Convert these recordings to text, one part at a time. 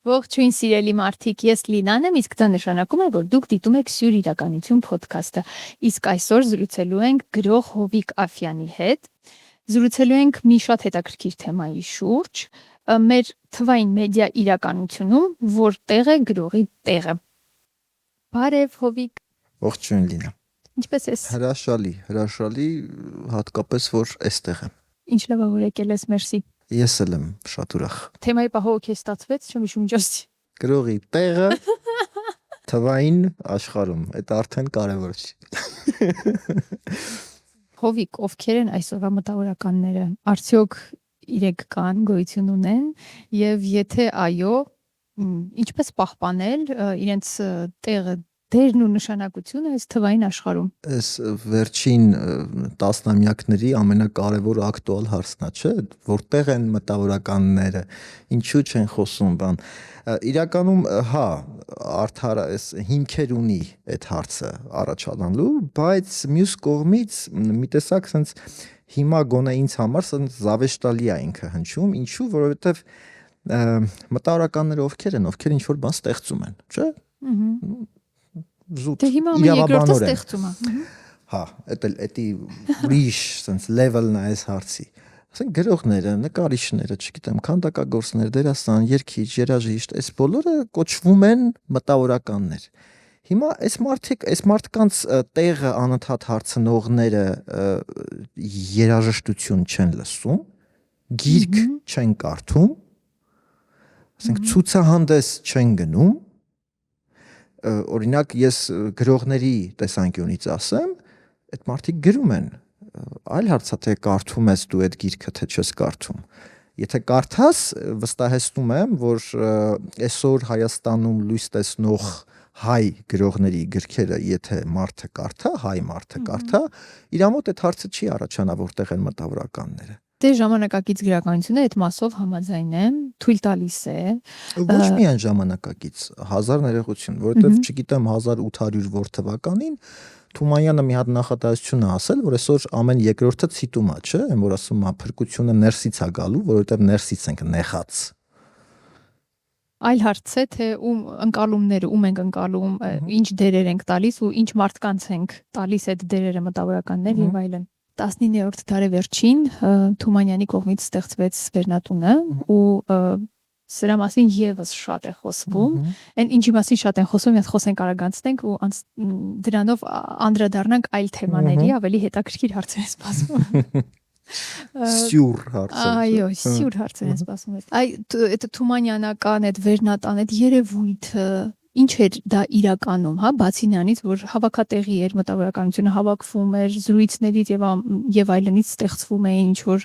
Ողջույն սիրելի մարդիկ, ես Լինան եմ, իսկ դա նշանակում է, որ դուք դիտում եք Սյուր իրականություն ոդքասթը։ Իսկ այսօր զրուցելու ենք գրող Հովիկ Աֆյանի հետ։ Զրուցելու ենք մի շատ հետաքրքիր թեմայի շուրջ, մեր թվային մեդիա իրականությունում, որտեղ է գրողի տեղը։ Բարև Հովիկ։ Ողջույն Լինա։ Ինչպե՞ս ես։ Հրաշալի, հատկապես որ այստեղ եմ։ Ինչ լավ որ եկել ես, մերսի։ Ես էլ եմ շատ ուրախ։ Թեմայի պահով քեզ ստացվեց, չեմ հիշում ինչի։ Գրողի տեղը թվային աշխարհում, դա արդեն կարևոր է։ Հովիկ, ովքեր են այսօրվա մտավորականները, արդյոք իրենք կան, գոյություն ունեն, եւ եթե այո, ինչպես պահպանել իրենց տեղը, դերն ու նշանակությունը այս թվային աշխարհում։ Այս վերջին տասնամյակների ամենակարևոր ակտուալ հարցն է, չէ՞, որտեղ են մտավորականները, ինչու չեն խոսում բան։ Իրականում, հա, արդար այս հիմքեր ունի այդ հարցը առաջանալու, բայց մյուս կողմից մի տեսակ sense հիմա գոնե ինձ համար sense զավեշտալի է ինքը հնչում, ինչու, որովհետև մտավորականները ովքեր են, ովքեր ինչ որ բան ստեղծում են, չէ՞։ Դե հիմա երկրորդը ստեղծում է։ Հա, դա ուրիշ sense level-ն է այս հարցի։ Ասենք գրողները, նկարիչները, չգիտեմ, քանդակագործներ, դերասան, երգիչ, երաժիշտ, այս բոլորը կոչվում են մտավորականներ։ Հիմա այս մարդկանց տեղը անընդհատ հարցնողները երաժշտություն չեն լսում, գիրք չեն կարդում, ասենք ցուցահանդես չեն գնում։ Օրինակ ես գրողների տեսանկյունից ասեմ, այդ մարդիկ գրում են, այլ հարց է թե կարդում ես դու այդ գիրքը թե չես կարդում։ Եթե կարդաս, վստահեցնում եմ, որ այսօր Հայաստանում լույս տեսնող հայ գրողների գրքերը, եթե մարդը կարդա, հայ մարդը կարդա, իր մոտ այդ հարցը չի առաջանա, որտեղ են մտավորականները։ Դե ժամանակակից գրականությունը այդ մասով համաձայն եմ, թույլ տալիս է։ Ոչ միայն ժամանակակից, հազար ներողություն, որովհետև չգիտեմ 1800 որ թվականին Թումանյանը մի հատ նախադասություն է ասել, որ այսօր ամեն երկրորդը ցիտում է, չէ՞, այն որ ասում է փրկությունը ներսից է գալու, որովհետև ներսից ենք նեղած։ Այլ հարց է, թե ընկալումները ում ենք ընկալում, ինչ դերեր ենք տալիս ու ինչ մարդկանց ենք տալիս այդ դերերը մտավորականներ եւ այլն։ 19-րդ դարեվերջին Թումանյանի կողմից ստեղծվեց Վերնատունը ու սրա մասին եւս շատ է խոսվում։ Այն ինչի մասին շատ են խոսում, ես խոսենք արագանցնենք ու դրանով անդրադառնանք այլ թեմաների, ավելի հետաքրքիր հարցեր են սպասում։ Սյուր հարցեր։ Այո, սյուր հարցեր են սպասում։ Այդ Թումանյանական, այդ Վերնատան, այդ երևույթը ինչ էր դա իրականում, հա, բացի նրանից, որ հավաքատեղի էր, մտավորականությունը հավաքվում էր, զրույցներից եւ այլնից ստեղծվում էին ինչ որ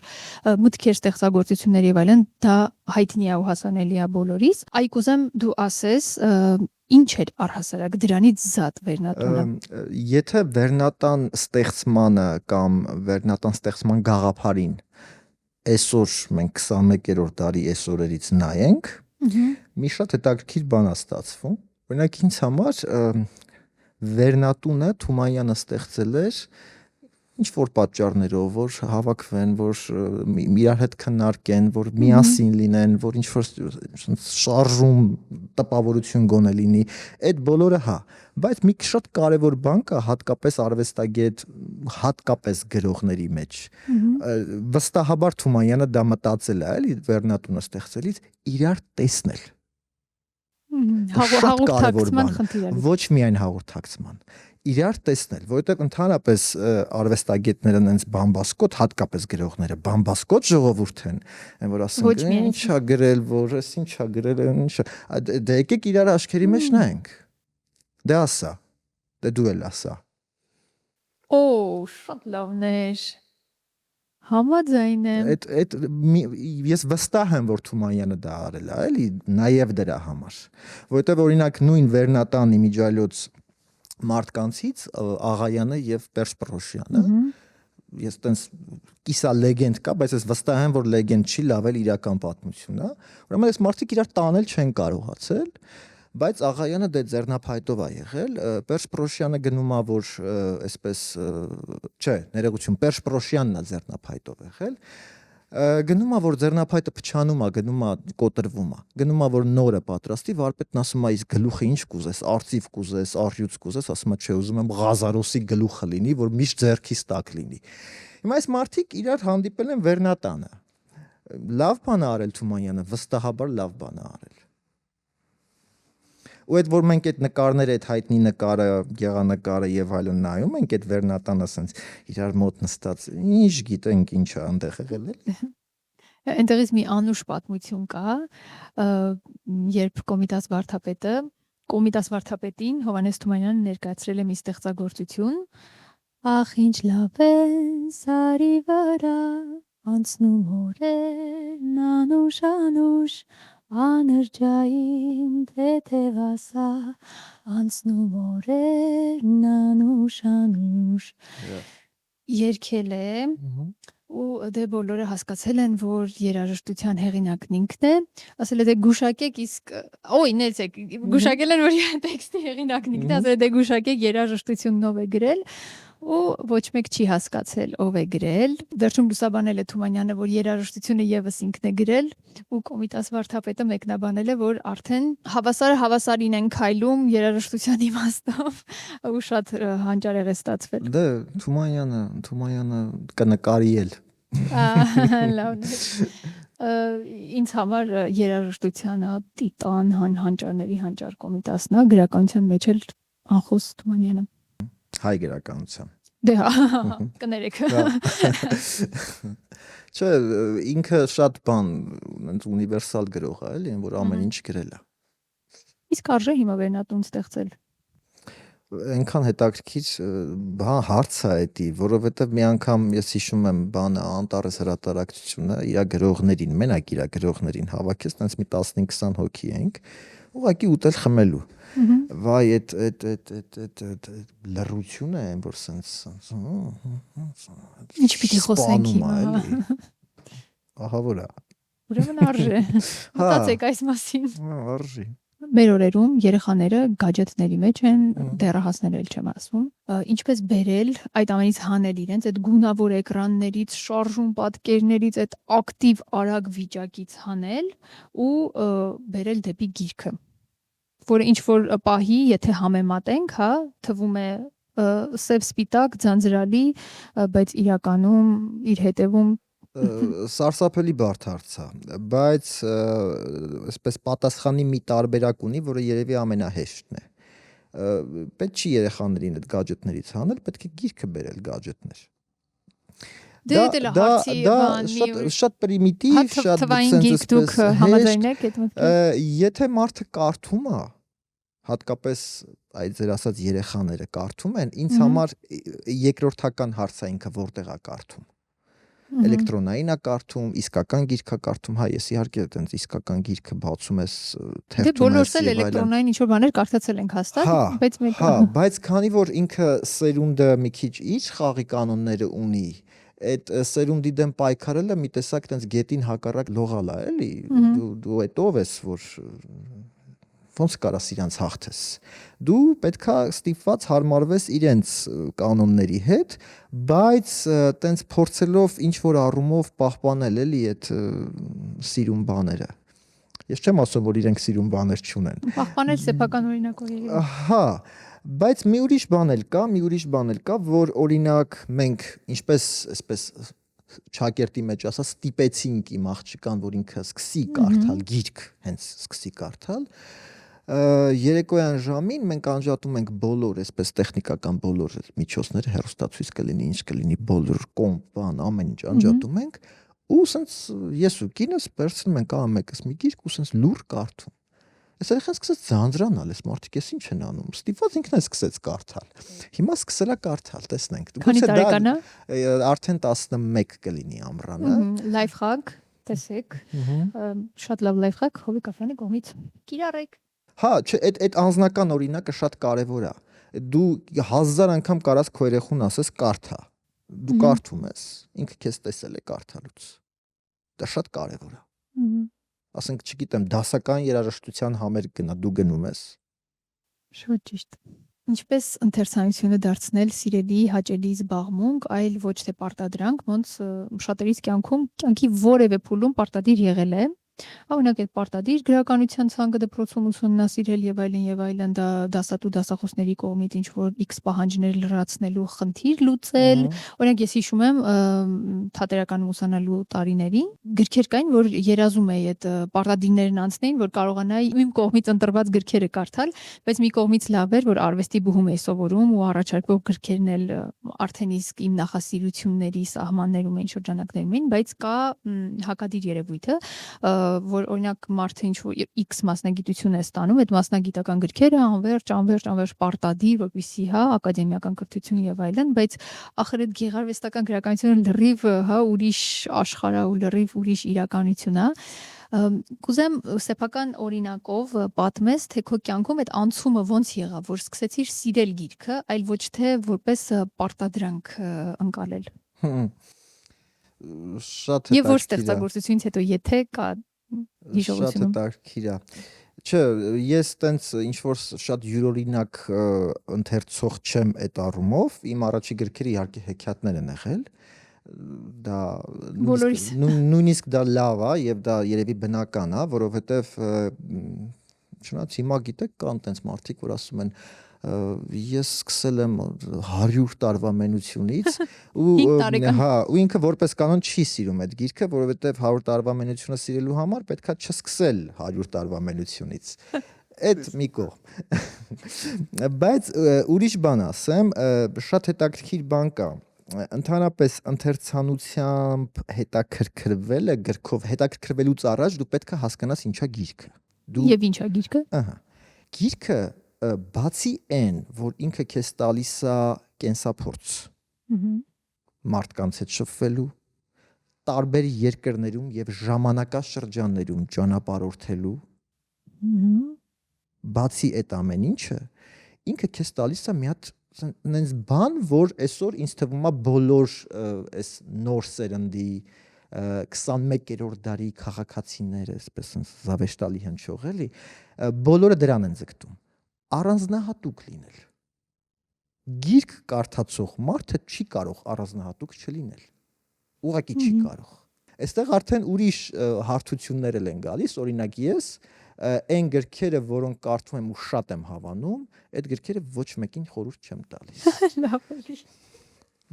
մտքեր, ստեղծագործություններ եւ այլն, դա հայտնի է ու հասանելի է բոլորիս։ Այ կուզեմ դու ասես, ինչ էր առհասարակ դրանից զատ Վերնատունը։ Եթե Վերնատան ստեղծմանը կամ Վերնատան ստեղծման գաղափարին այսօր մենք 21-րդ դարի այսօրերից նայենք, մի շատ հետաքրքիր բան է ստացվում։ Օրինակ ինձ համար Վերնատունը Թումանյանը ստեղծել էր ինչ որ պատճառներով, որ հավաքվեն, որ իրար հետ քննարկեն, որ միասին լինեն, որ ինչ որ շարժում, տպավորություն գոնե լինի, այդ բոլորը հա, բայց մի շատ կարևոր բան կա հատկապես արվեստագետ, հատկապես գրողների մեջ։ Վստահաբար Թումանյանը դա մտածել է, էլի Վերնատունը ստեղծելիս իրար տեսնել։ Հաղորդակցման խնդիր է։ Ոչ միայն հաղորդակցման, իրար տեսնել, որովհետև ընդհանրապես արվեստագետները այնց բամբասկոտ, հատկապես գրողները բամբասկոտ ժողովուրդ են, այն որ ասենք ինչա գրել, որ էս ինչա գրել, ինչա, դե եկեք իրար աչքերի մեջ նայենք։ Դե ասա, դե դու էլ ասա։ Օ, շատ լավն էր։ Համաձայն եմ։ Ես վստահ եմ, որ Թումանյանը դա արել է, էլի, նաև դրա համար։ Որովհետև օրինակ նույն Վերնատան իմիջիայլոց մարդկանցից Աղայանը եւ Պերճ Պռոշյանը, ես տենց կիսա լեգենդ կա, բայց ես վստահ եմ, որ լեգենդ չի, լավ էլ իրական պատմություն է։ Ուրեմն այս մարդիկ իրար տանել չեն կարողացել, բայց Աղայանը դե ձեռնափայտով է եղել, Պերճ Պռոշյանը գնում է, որ այսպես, չէ, ներողություն, Պերճ Պռոշյանն է ձեռնափայտով եղել, Գնում է որ ձեռնափայտը փչանում է, գնում է կոտրվում է։ Գնում է որ նորը պատրաստի, վարպետն ասում է իսկ գլուխը ինչ կուզես, արծիվ կուզես, արյուծ կուզես, ասում է չէ, ուզում եմ Ղազարոսի գլուխը լինի, որ միշտ ձեռքից տակ լինի։ Հիմա այս մարդիկ իրար հանդիպել են Վերնատանը։ Լավ բան է արել Թումանյանը, վստահաբար լավ բան է արել։ Ու այդ որ մենք այդ նկարները, այդ հայտնի նկարը, գեղանկարը եւ այլն նայում ենք, այդ Վերնատանը ասենց իրար մոտ նստած, ինչ գիտենք ինչ է այնտեղ եղել էլի։ Այնտեղից մի անուշ պատմություն կա, երբ Կոմիտաս վարդապետին Հովհաննես Թումանյանը ներկայացրել է մի ստեղծագործություն, ախ ինչ լավ է սարի վրա անցնում օրերն անուշ Անրջային թեթևասա անցնում օրերն անուշ երգել է ու դե բոլորը հասկացել են, որ երաժշտության հեղինակն ինքն է, ասել է դե գուշակեք, իսկ ներեցեք, գուշակել են, որ տեքստի հեղինակն ինքն է, ասել է դե գուշակեք, երաժշտությունն ով է գրել ու ոչ մեկ չի հասկացել ով է գրել։ Վերջում լուսաբանել է Թումանյանը, որ երաժշտությունը եւս ինքն է գրել ու Կոմիտաս վարդապետը մեկնաբանել է, որ արդեն հավասարը հավասարին են քայլում երաժշտության իմաստով ու շատ հանճարեղ է ստացվել։ Դե Թումանյանը կնկարի էլ։ Լավն է։ Ինձ համար երաժշտությանը տիտան հանճարների հանճար Կոմիտասն է, գրականության մեջ էլ անխոս Թումանյանը։ Հայ գրականության։ Դե կներեք։ Չէ, ինքը շատ բան, այնց ունիվերսալ գրող է, էլի, որ ամեն ինչ գրել է։ Իսկ արժե հիմա Վերնատուն ստեղծել։ Այնքան հետաքրքիր հարց է էդի, որովհետև մի անգամ ես հիշում եմ բանը Անտարես հրատարակչությունը իր գրողներին, մենակ իր գրողներին հավաքեց, տենց մի 15-20 հոգի ենք, ուղղակի ուտել խմելու։ Վայ այդ լռությունը այն որ սենց ինչ պիտի խոսենք հիմա։ Ահա որ է։ Ուրեմն արժե։ Մտածեք այս մասին։ Արժի։ Մեր օրերում երեխաները գadgetների մեջ են, դեռահասները էլ չեմ ասում։ Ինչպես բերել այդ ամենից հանել իրենց այդ գունավոր էկրաններից, շարժուն պատկերներից, այդ ակտիվ արագ վիճակից հանել ու բերել դեպի գիրքը, որը ինչ որ պահի, եթե համեմատենք, հա, թվում է սև-սպիտակ, ձանձրալի, բայց իրականում իր հետևում սարսափելի բարդ հարց է, բայց այսպես պատասխանի մի տարբերակ ունի, որը երևի ամենահեշտն է։ Պետք չի երեխաներին այդ գadgetներից հանել, պետք է գիրքը բերել գadgetներ։ Դե դե հարցի բան շատ պրիմիտիվ, շատ թվային գիրք դուք համաձայն եք այդ մտքով։ Եթե մարդը կարդում է, հատկապես այդ ձեր ասած երեխաները կարդում են, ինձ համար երկրորդական հարց է ինքը որտեղ է կարդում։ Էլեկտրոնային է կարդում, իսկական գիրք է կարդում, հա, ես իհարկե այդպես իսկական գիրքը բացում ես, թերթում ես։ Դե բոլորս էլ էլեկտրոնային ինչ որ բաներ կարդացել ենք հաստատ, բայց մեկ հա, բայց քանի որ ինքը սերունդը մի քիչ իր խաղի կանոնները ունի, այդ սերունդի դեմ պայքարելը մի տեսակ այդպես գետին հակառակ լողալ է, էլի, դու այդ ով ես, որ ոնց կարաս իրանց հաղթես։ Դու պետքա ստիպված հարմարվես իրենց կանոնների հետ, բայց տենց փորձելով ինչ որ առումով պահպանել էլի այդ սիրուն բաները։ Ես չեմ ասում, որ իրենք սիրուն բաներ չունեն։ Պահպանել սեփական օրինակով երևի։ Հա, բայց մի ուրիշ բան էլ կա, որ օրինակ մենք ինչպես այսպես ճակերտի մեջ ասած ստիպեցինք իմ աղջկան, որ ինքը սկսի կարդալ գիրք, հենց սկսի կարդալ։ Երեկոյան ժամին մենք անջատում ենք բոլոր այսպես տեխնիկական բոլոր միջոցները, հեռուստացույց կլինի, ինչ կլինի, բոլոր կոմպ, բան, ամեն ինչ անջատում ենք ու ասենց ես ու կինս վերցնում ենք ամենքս մի գիրք ու ասենց լուր կարդում։ Այս երեխան սկսեց ձանձրանալ, այս մարդիկ էս ինչ են անում։ Ստիպված ինքն է սկսեց կարդալ։ Հիմա սկսել է կարդալ, տեսնենք։ Քանի տարեկան է։ Արդեն 11 կլինի ամռանը։ Լայվ խաղ, տեսեք։ Շատ լավ լայվ խաղ, Հովիկ Կաֆյանի կողմից։ Կիրառեք։ Հա, չէ, այդ անձնական օրինակը շատ կարևոր է։ Դու 1000 անգամ կարաս քո երեխուն ասես կարդա։ Դու կարդում ես, ինքը քեզ տեսել է կարդալուց։ Դա շատ կարևոր է։ Ասենք, չգիտեմ, դասական երաժշտության համերգ գնա, դու գնում ես։ Շատ ճիշտ։ Ինչպես ընթերցանությունը դարձնել սիրելի, հաճելի զբաղմունք, այլ ոչ թե պարտադրանք, ոնց շատերիս կյանքի որևէ փուլում պարտադիր եղել է։ Օրինակ այդ պարտադիր գրականության ցանկը դպրոցում ուսումնասիրել եւ այլն, դա դասատու դասախոսների կողմից ինչ որ X պահանջներ լրացնելու խնդիր լուծել։ Օրինակ ես հիշում եմ թատերական ուսանալու տարիներին գրքեր կային, որ երազում էի այդ պարտադիրներն անցնեին, որ կարողանայի իմ կողմից ընտրված գրքերը կարդալ, բայց մի կողմից լավ էր, որ արվեստի բուհում էի սովորում ու առաջարկվող գրքերն էլ արդեն իսկ իմ նախասիրությունների սահմաններում էին, շրջանակներում էին, բայց կա հակադիր երևույթը, որ օրինակ մարդը ինչ որ X մասնագիտություն է ստանում, այդ մասնագիտական գրքերը անverջ պարտադիր, որպեսզի ակադեմիական կրթություն եւ այլն, բայց ախր այդ գեղարվեստական գրականությունը լրիվ ուրիշ աշխարհ է ու լրիվ ուրիշ իրականություն է։ Կուզեմ սեփական օրինակով պատմես, թե քո կյանքում այդ անցումը ոնց եղավ, որ սկսեցիր սիրել գիրքը, այլ ոչ թե որպես պարտադրանք ընկալել։ Շատ Եվ որ ստեղծագործությունից հետո եթե կա հիշողությունում։ Շատ հետաքրքիր է։ Չէ, ես տենց ինչ որ շատ յուրօրինակ ընթերցող չեմ այդ առումով, իմ առաջի գրքերը իհարկե հեքիաթներ են եղել, դա նույնիսկ դա լավ է եւ դա երևի բնական է, որովհետեւ չնայած հիմա գիտեք կան տենց մարդիկ, որ ասում են ես սկսել եմ 100 տարվա մենությունից ու ինքը որպես կանոն չի սիրում այդ գիրքը, որովհետև 100 տարվա մենությունը սիրելու համար պետքա չսկսել 100 տարվա մենությունից։ Այդ մի կողմ։ Բայց ուրիշ բան ասեմ, շատ հետաքրքիր բան կա։ Ընդհանրապես ընթերցանությամբ հետաքրքրվելը գրքով հետաքրքրվելուց առաջ դու պետք է հասկանաս ինչա գիրքը։ Եվ ինչա գիրքը։ Գիրքը բացի այն, որ ինքը քեզ տալիս է կենսափորձ մարդկանց հետ շփվելու, տարբեր երկրներում եւ ժամանակաշրջաններում ճանապարհորդելու, բացի այդ ամեն ինչը, ինքը քեզ տալիս է մի հատ նենց բան, որ այսօր ինձ թվում է բոլոր այս նոր սերնդի 21-րդ դարի քաղաքացիները, այսպես զավեշտալի հնչող էլի, բոլորը դրան են ձգտում։ Առանձնահատուկ լինել։ Գիրք կարդացող մարդը չի կարող առանձնահատուկ չլինել։ Ուղղակի չի կարող։ Այստեղ արդեն ուրիշ հարթություններ են գալիս, օրինակ ես այն գրքերը, որոնք կարդում եմ ու շատ եմ հավանում, այդ գրքերը ոչ մեկին խորհուրդ չեմ տալիս։ Լավ էլի։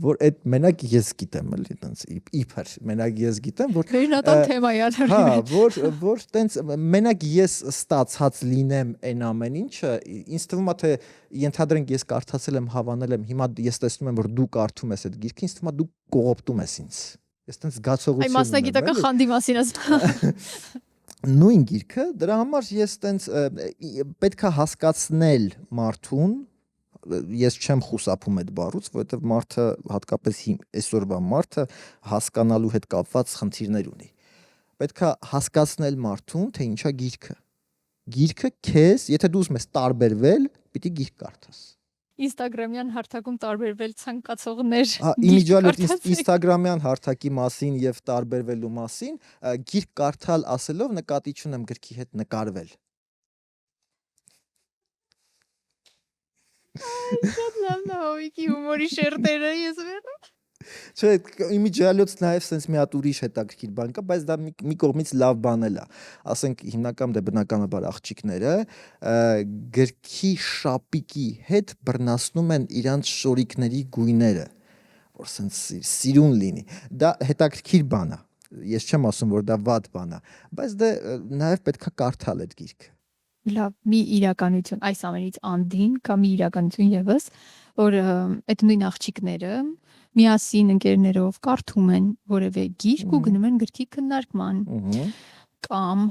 Որ այդ մենակ ես գիտեմ էլի տենց իբր մենակ ես գիտեմ որ վերնատան թեմայի որ տենց մենակ ես ստացած լինեմ այն ամեն ինչը ինձ թվում է թե ենթադրենք ես կարդացել եմ հավանել եմ հիմա ես տեսնում եմ որ դու կարդում ես այդ գիրքը ինձ թվում է դու կողոպտում ես ինձ ես տենց զգացողություն ունեմ այ մասնագիտական խանդի մասին ասում նույն գիրքը դրա համար ես տենց պետքա հասկացնել մարդուն ես չեմ խուսափում այդ բառուց, որովհետև մարդը հատկապես այսօրվա մարդը հասկանալու հետ կապված խնդիրներ ունի։ Պետք է հասկացնել մարդուն, թե ինչա գիրքը։ Գիրքը քեզ, եթե դու ուզում ես տարբերվել, պիտի գիրք կարդաս։ Instagram-յան հարթակում տարբերվել ցանկացողներ։ Իմիջիալոց Instagram-յան հարթակի մասին եւ տարբերվելու մասին գիրք կարդալ ասելով նկատի չունեմ գրքի հետ նկարվել։ Շատ լավն է հովիկի հումորի շերտերը ես վերում։ Չէ, իմիջիալոց նաև sense մի հատ ուրիշ հետաքրքիր բան կա, բայց դա մի կողմից լավ բան էլ է։ Ասենք հիմնական դե բնականաբար աղջիկները գրքի շապիկի հետ բռնացնում են իրանց շորիկների գույները, որ sense սիրուն լինի։ Դա հետաքրքիր բան է։ Ես չեմ ասում, որ դա վատ բան է, բայց դե նաև պետքա կարդալ այդ գիրքը։ Լավ, մի իրականություն, այս ամենից անդին կամ մի իրականություն եւս, որ այդ նույն աղջիկները միասին ընկերներով կարդում են որևէ գիրք ու գնում են գրքի քննարկման։ Կամ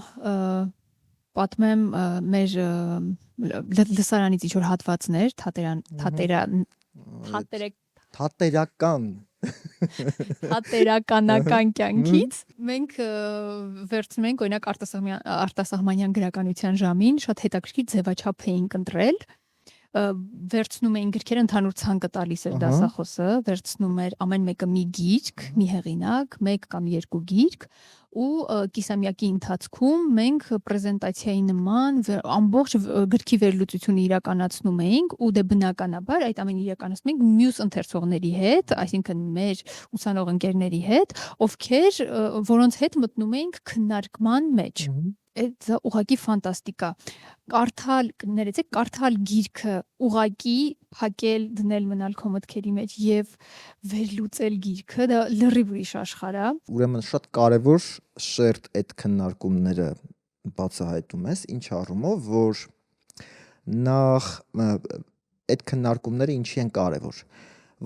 պատմեմ մեր լսարանից ինչ որ հատվածներ, թատերականական կյանքից մենք վերցնում ենք օրինակ արտասահմանյան գրականության ժամին շատ հետաքրքիր ձևաչափ էինք ընտրել վերցնում էին գրքերը ընդհանուր ցանկը տալիս էր դասախոսը վերցնում էր ամեն մեկը մի գիրք մի հեղինակ մեկ կամ երկու գիրք ու կիսամյակի ընթացքում մենք պրեզենտացիայի նման ամբողջ գրքի վերլուծությունը իրականացնում էինք ու դե բնականաբար այդ ամենը իրականացնում էինք մյուս ընթերցողների հետ, այսինքն մեր ուսանող ընկերների հետ, ովքեր որոնց հետ մտնում էինք քննարկման մեջ։ Այդ ուղղակի ֆանտաստիկա։ Կարդալ գիրքը ուղղակի փակել դնել մնալ քո մտքերի մեջ եւ վերլուծել գիրքը դա լրիվ ուրիշ աշխարհ է։ Ուրեմն շատ կարևոր շերտ այդ քննարկումները բացահայտում ես, ինչ առումով, որ նախ այդ քննարկումները ինչի են կարևոր,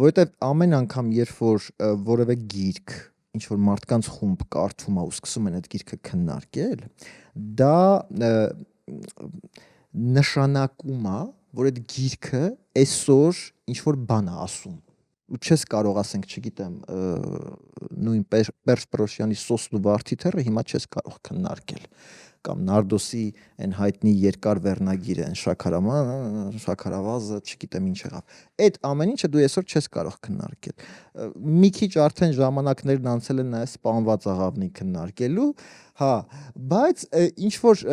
որովհետեւ ամեն անգամ երբ որ որևէ գիրք ինչ որ մարդկանց խումբ կարդում է ու սկսում են այդ գիրքը քննարկել, դա նշանակում է, որ այդ գիրքը այսօր ինչ որ բան է ասում։ Ու չես կարող ասենք, չգիտեմ, նույն Պերճ Պրոշյանի Սոսն ու Վարդիթեռը հիմա չես կարող քննարկել կամ Նարդոսի այն հայտնի երկար վերնագիրը, այն շաքարավազը, չգիտեմ ինչ եղավ։ Այդ ամեն ինչը դու այսօր չես կարող քննարկել։ Մի քիչ արդեն ժամանակներն անցել են նաև սպանված աղավնի քննարկելու, հա, բայց ինչ որ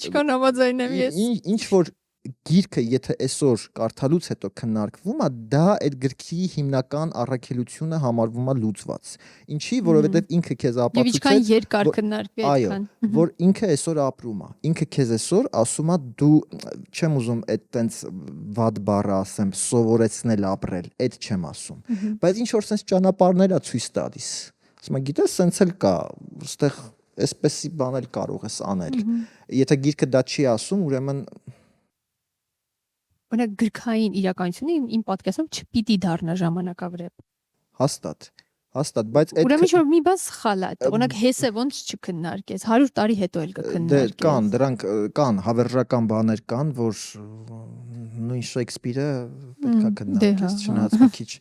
Ինչքան համաձայն եմ ես։ Ինչ որ գիրքը եթե այսօր կարդալուց հետո քննարկվում է, դա այդ գրքի հիմնական առաքելությունը համարվում է լուծված։ Ինչի, որովհետև ինքը քեզ Եվ ինչքան ապացուցեց, երկար քննարկվի այդքան։ որ ինքը այսօր ապրում է։ Ինքը քեզ այսօր ասում է դու չեմ ուզում այդ տենց վատ բառը ասեմ, սովորեցնել ապրել, այդ չեմ ասում։ Բայց ինչ որ sense ճանապարհներ է ցույց տալիս։ Ասում եմ, գիտես, sense էլ կա, այստեղ այսպեսի բան էլ կարող ես անել։ Եթե գիրքը դա չի ասում, ուրեմն Օրինակ գրքային իրականությունը իմ պատկերացում չպիտի դառնա ժամանակավրեպ։ Հաստատ, բայց այդ Ուրեմն ինչ-որ մի բան սխալ է։ Օրինակ Հեսը ոնց չքննարկես, 100 տարի հետո էլ կքննարկես։ կան, դրանք կան, հավերժական բաներ կան, որ նույն Շեքսպիրը պետքա քննարկես, չնայած մի քիչ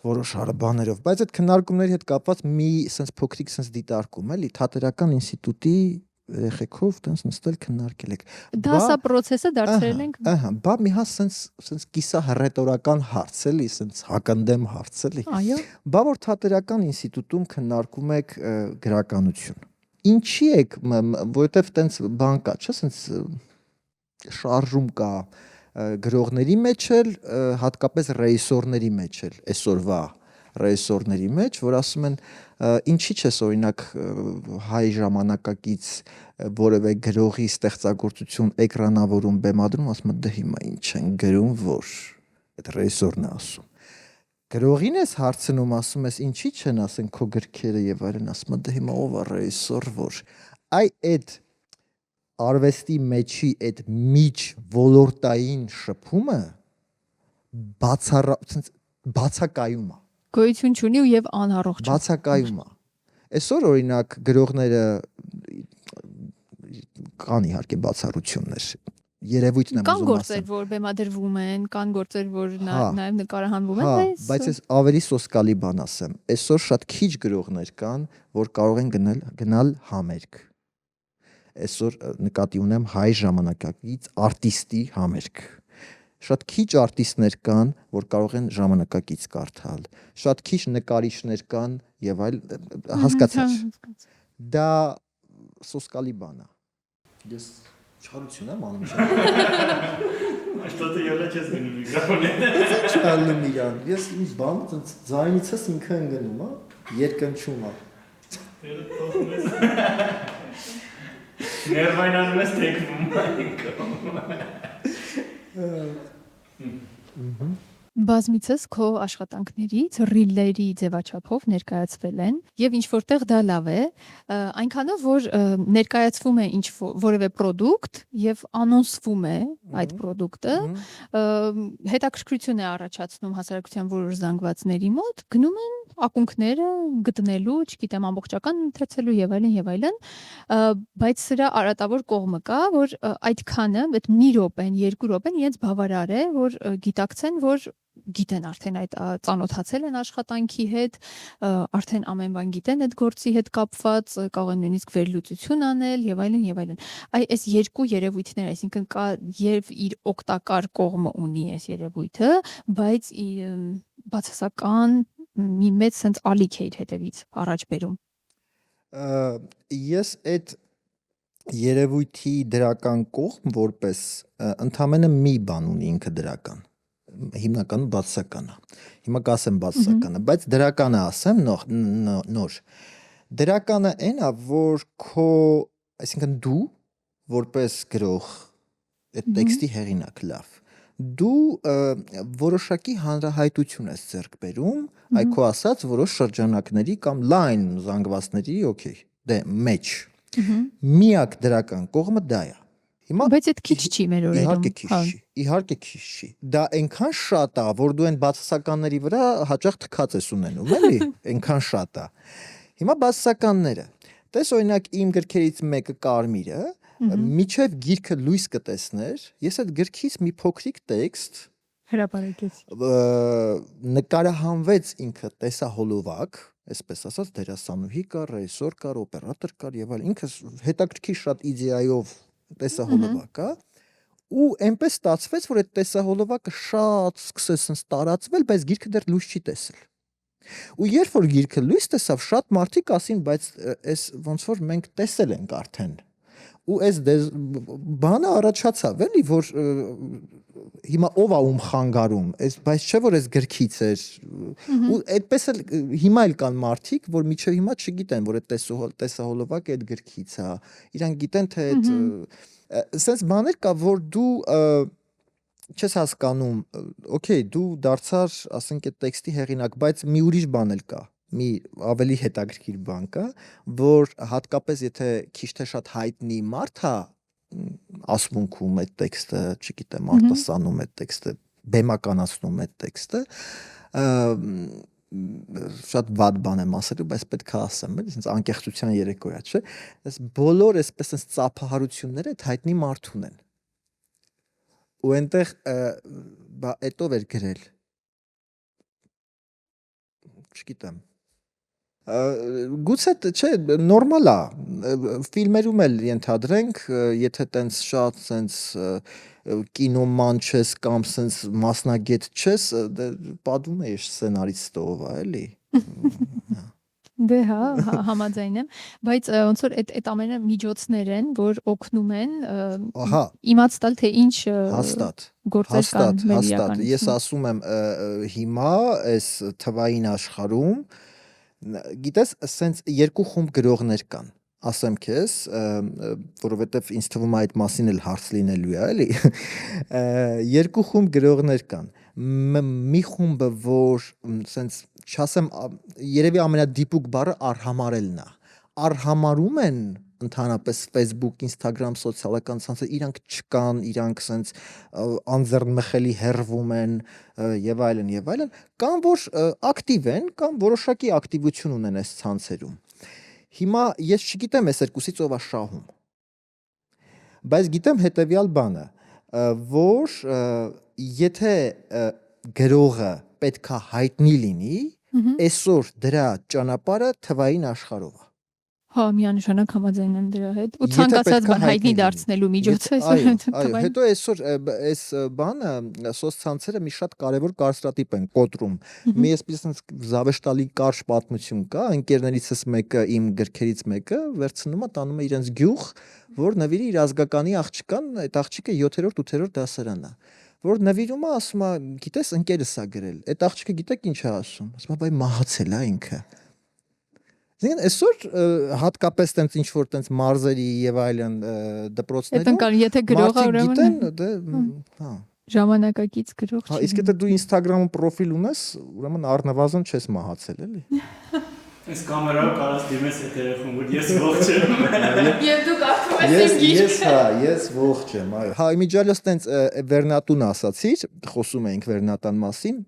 որոշ բաներով, բայց այդ քննարկումների հետ կապված մի sense փոքրիկ sense դիտարկում էլի Թատերական ինստիտուտի երեխեքով տենց նստել քննարկել եք։ Դասապրոցեսը դարձրել ենք։ Ահա, բա մի հա sense կիսա հռետորական հարց էլի, sense հականդեմ հարց էլի։ Այո։ Բա որ Թատերական ինստիտուտում քննարկում եք գրականություն։ Ինչի եք, որովհետև տենց բան կա, չէ՞, sense շարժում կա գրողների մեջ էլ, հատկապես ռեժիսորների մեջ էլ, այսօրվա ռեժիսորների մեջ, որ ասում են ինչի՞ չես օրինակ հայ ժամանակակից որևէ գրողի ստեղծագործություն էկրանավորում բեմադրում, ասում եմ դե հիմա ինչ են գրում, որ այդ ռեժիսորն է ասում։ Գրողին ես հարցնում, ասում ես ինչի՞ չեն ասեն քո գրքերը եւ այլն, ասում եմ դե հիմա ով է ռեժիսոր, որ այդ արվեստի մեջի այդ միջ ոլորտային շփումը բացակայում է։ Գոյություն չունի ու եւ անառողջ։ Բացակայում է։ Այսօր օրինակ գրողները կան իհարկե բացառություններ։ Երևույթն եմ Կան ուզում գործեր, ասեմ։ որ բեմադրվում են, կան գործեր, որ նաեւ նկարահանվում Հա, են, բայց ես ավելի սոսկալի բան ասեմ։ Այսօր շատ քիչ գրողներ կան, որ կարող են գնալ համերգ։ Այսօր նկատի ունեմ հայ ժամանակակից արտիստի համերգ։ Շատ քիչ արտիստներ կան, որ կարող են ժամանակակից կարդալ։ Շատ քիչ նկարիչներ կան եւ այլ, հասկացաš։ Դա սոսկալի բան է։ Ես չարություն եմ անում չէ։ Что-то я сейчас не микрофон։ Չանում իրան։ Ես իմ բան ձայնիցս ինքը ընկնում, հա, երկնչում է։ Ներվայնանում ես թեքվում։ Բազմիցս քո աշխատանքներից ռիլների ձևաչափով ներկայացվել են եւ ինչ որտեղ դա լավ է, այնքանով որ ներկայացվում է ինչ որևէ product եւ անոնսվում է այդ product-ը, հետաքրքրություն է առաջացնում հասարակության որոշ զանգվածների մոտ, գնում են ակունքները գտնելու, չգիտեմ, ամբողջական ընթերցելու եւ այլն, բայց սրա արատավոր կողմը կա, որ այդքանը, այդ մի րոպեն, 2 րոպեն իրենց բավարար է, որ գիտակցեն, որ գիտեն արդեն այդ ծանոթացել են աշխատանքի հետ, արդեն ամեն բան գիտեն այդ գործի հետ կապված, կարող են նույնիսկ վերլուծություն անել եւ այլն։ Այս երկու երևույթներ, այսինքն կա եւ իր օգտակար կողմը ունի այս երևույթը, բայց բացասական մի մեծ sense ալիք է իր հետևից առաջ բերում։ Ես այդ երևույթի դրական կողմ որպես ընդամենը մի բան ունի ինքը դրական, հիմնականում բացասականը, հիմա կասեմ բացասականը, բայց դրականը ասեմ նոր, դրականը այն է, որ քո, այսինքն դու որպես գրող, այդ տեքստի հեղինակ լավ, դու որոշակի հանրահայտություն ես ձեռք բերում, այ քո ասած որոշ շրջանակների կամ լայն զանգվածների, օքեյ, դե մեջ, միակ դրական կողմը դա է։ Հիմա Բայց այդ քիչ չի մեր օրերում։ Իհարկե քիչ չի։ Դա այնքան շատ է, որ դու այն բացասականների վրա հաճախ թքած ես ունենում, էլի, այնքան շատ է։ Հիմա բացասականները։ Տես օրինակ իմ գրքերից մեկը Կարմիրը, միջև գիրքը լույս կտեսներ, ես այդ գրքից մի փոքրիկ տեքստ հրապարակեցի։ Նկարահանվեց ինքը տեսահոլովակ, այսպես ասած դերասանուհի կար, ռեժիսոր կար, օպերատոր կար եւ այլն, ինքը հետաքրքիր շատ իդեայով տեսահոլովակ է, ու այնպես ստացվեց, որ այդ տեսահոլովակը շատ սկսեց ինձ տարածվել, բայց գիրքը դեռ լույս չի տեսել։ Ու երբ որ գիրքը լույս տեսավ, շատ մարդիկ ասին, բայց այս ոնց որ մենք տեսել ենք արդեն։ Ու այս բանը առաջացավ, էլի, որ հիմա ով է ում խանգարում, բայց չէ որ այս գրքից էր։ Ու այդպես էլ հիմա էլ կան մարդիկ, որ մինչև հիմա չգիտեն, որ այդ տեսահոլովակը այդ գրքից է։ Իրանք գիտեն, թե այդ sense բաներ կա, որ դու չես հասկանում, օքեյ, դու դարձար, ասենք այդ տեքստի հեղինակ, բայց մի ուրիշ բան էլ կա, մի ավելի հետաքրքիր բան կա, որ հատկապես եթե քիչ թե շատ հայտնի մարդ է ասմունքում այդ տեքստը, չգիտեմ, արտասանում այդ տեքստը, բեմականացնում այդ տեքստը, շատ վատ բան եմ ասելու, բայց պետք է ասեմ, էլի, ասես անկեղծության երեկոյա, չէ՞։ Այս բոլոր այսպես ծափահարությունները այդ հայտնի մարդուն են։ Ու այնտեղ այդով էր գրել։ Չգիտեմ։ Գուցե չէ, նորմալ է։ Ֆիլմերում էլ ենթադրենք, եթե տենց շատ սենց կինոման չես կամ սենց մասնագետ չես, պատվում է սցենարիստով, էլի։ Դե հա, համաձայն եմ, բայց ոնց որ այդ ամենը միջոցներ են, որ օգնում են իմաց տալ, թե ինչ գործեր կան մեր իրականությունում։ Ես ասում եմ, հիմա այս թվային աշխարհում, գիտես, սենց երկու խումբ գրողներ կան, ասեմ քեզ, որովհետև ինձ թվում է այդ մասին էլ հարց լինելու է, էլի։ Երկու խումբ գրողներ կան։ Մի խումբը, որ սենց չասեմ, երևի ամենադիպուկ բառը արհամարելն է։ Արհամարում են ընդհանրապես Facebook, Instagram, սոցիալական ցանցեր, իրանք չկան, իրանք սենց անձեռնմխելի հեռվում են եւ այլն, կամ որ ակտիվ են, կամ որոշակի ակտիվություն ունեն այս ցանցերում։ Հիմա ես չգիտեմ այս երկուսից ով է շահում։ Բայց գիտեմ հետեւյալ բանը, որ եթե գրողը պետքա հայտնի լինի, այսօր դրա ճանապարհը թվային աշխարհով է։ Հա, միանշանակ համաձայն եմ դրա հետ։ Ու ցանկացած բան հայտնի դարձնելու միջոց է այսօր։ Այո, հետո այսօր այս բանը սոցցանցերը մի շատ կարևոր կարծրատիպ են կոտրում։ Մի այսպես զավեշտալի կարճ պատմություն կա, ընկերներիցս մեկը, իմ գրքերից մեկը վերցնում է, տանում է իրենց գյուղ, որ նվիրի իր ազգականի աղջկան, այդ աղջիկը 7-րդ, 8-րդ դասարանն է։ Որ նվիրում է, ասում է, գիտես, ընկերս է գրել։ Այդ աղջիկը գիտեք ինչ է ասում։ Ասում է, բայ մահացել է ինքը։ Այսօր հատկապես տենց ինչ որ տենց մարզերի եւ այլն դպրոցներում եթե գրողը ուրեմն հա ժամանակակից գրող չի։ Հա, իսկ եթե դու Instagram-ում պրոֆիլ ունես, ուրեմն առնվազն չես մահացել, էլի։ Այս կամերայով կարաս դիմես այդ երեխուն, որ ես ողջ եմ։ Եվ դու կարդում ես իմ գիրքը։ Ես ողջ եմ, այո։ Հա, իմիջիալոց տենց վերնատուն ասացիր, խոսում էինք վերնատան մասին։